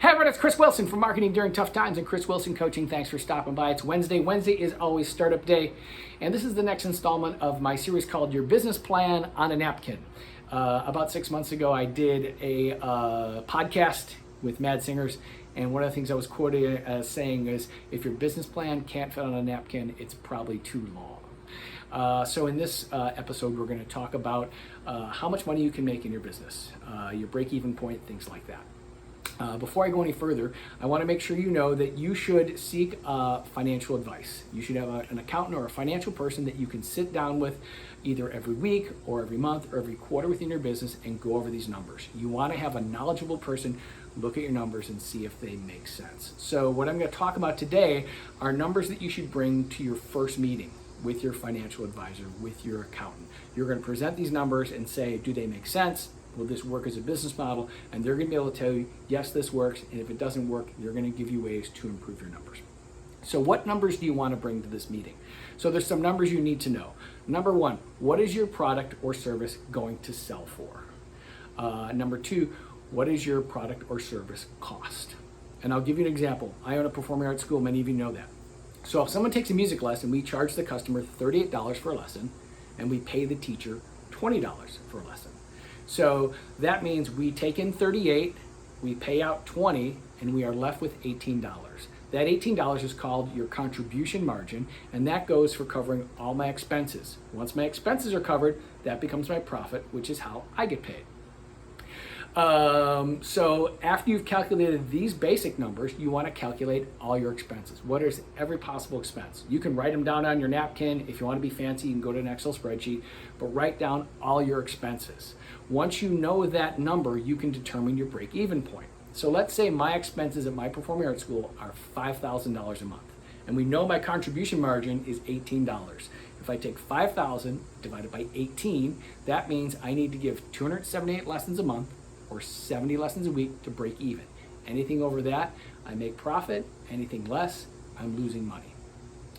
Hey everyone, it's Chris Wilson from Marketing During Tough Times and Chris Wilson Coaching. Thanks for stopping by. It's Wednesday. Wednesday is always startup day. And this is the next installment of my series called Your Business Plan on a Napkin. About 6 months ago, I did a podcast with Mad Singers. And one of the things I was quoted as saying is, if your business plan can't fit on a napkin, it's probably too long. So in this episode, we're going to talk about how much money you can make in your business, your break-even point, things like that. Before I go any further, I want to make sure you know that you should seek financial advice. You should have an accountant or a financial person that you can sit down with either every week or every month or every quarter within your business and go over these numbers. You want to have a knowledgeable person look at your numbers and see if they make sense. So what I'm going to talk about today are numbers that you should bring to your first meeting with your financial advisor, with your accountant. You're going to present these numbers and say, do they make sense? Will this work as a business model? And they're going to be able to tell you, yes, this works. And if it doesn't work, they're going to give you ways to improve your numbers. So what numbers do you want to bring to this meeting? So there's some numbers you need to know. Number one, what is your product or service going to sell for? Number two, what is your product or service cost? And I'll give you an example. I own a performing arts school. Many of you know that. So if someone takes a music lesson, we charge the customer $38 for a lesson, and we pay the teacher $20 for a lesson. So that means we take in 38, we pay out 20, and we are left with $18. That $18 is called your contribution margin, and that goes for covering all my expenses. Once my expenses are covered, that becomes my profit, which is how I get paid. So after you've calculated these basic numbers, you want to calculate all your expenses. What is every possible expense? You can write them down on your napkin. If you want to be fancy, you can go to an Excel spreadsheet, but write down all your expenses. Once you know that number, you can determine your break-even point. So let's say my expenses at my performing arts school are $5,000 a month, and we know my contribution margin is $18. If I take 5,000 divided by 18, that means I need to give 278 lessons a month, or 70 lessons a week to break even. Anything over that, I make profit. Anything less, I'm losing money.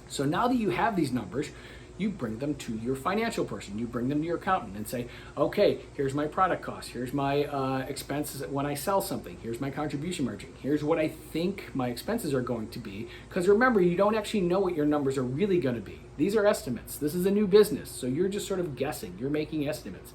So now that you have these numbers, you bring them to your financial person. You bring them to your accountant and say, okay, here's my product cost. Here's my expenses when I sell something. Here's my contribution margin. Here's what I think my expenses are going to be. Because remember, you don't actually know what your numbers are really going to be. These are estimates. This is a new business. So you're just sort of guessing. You're making estimates.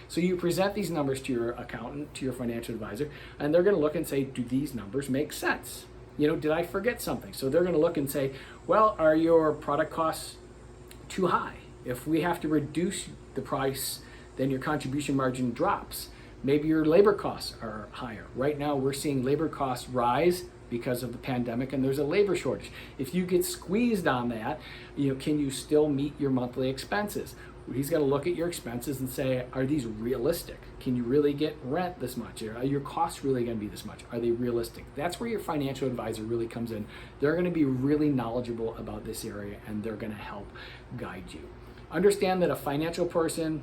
So you present these numbers to your accountant, to your financial advisor, and they're going to look and say, do these numbers make sense? Did I forget something? So they're going to look and say, well, are your product costs too high? If we have to reduce the price, then your contribution margin drops. Maybe your labor costs are higher. Right now, we're seeing labor costs rise because of the pandemic, and there's a labor shortage. If you get squeezed on that, can you still meet your monthly expenses? He's going to look at your expenses and say, are these realistic? Can you really get rent this much? Are your costs really going to be this much? Are they realistic? That's where your financial advisor really comes in. They're going to be really knowledgeable about this area, and they're going to help guide you. Understand that a financial person,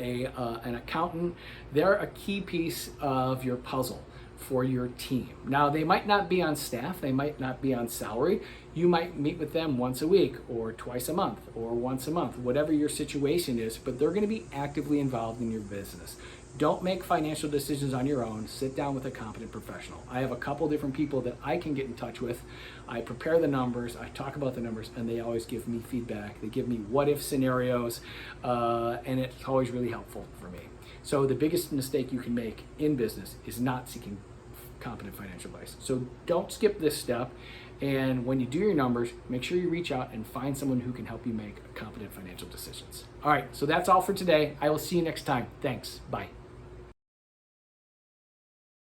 an accountant, they're a key piece of your puzzle for your team. Now, they might not be on staff, they might not be on salary. You might meet with them once a week or twice a month or once a month, whatever your situation is, but they're going to be actively involved in your business. Don't make financial decisions on your own. Sit down with a competent professional. I have a couple different people that I can get in touch with. I prepare the numbers, I talk about the numbers, and they always give me feedback. They give me what-if scenarios, and it's always really helpful for me. So the biggest mistake you can make in business is not seeking competent financial advice. So don't skip this step. And when you do your numbers, make sure you reach out and find someone who can help you make competent financial decisions. All right, so that's all for today. I will see you next time. Thanks. Bye.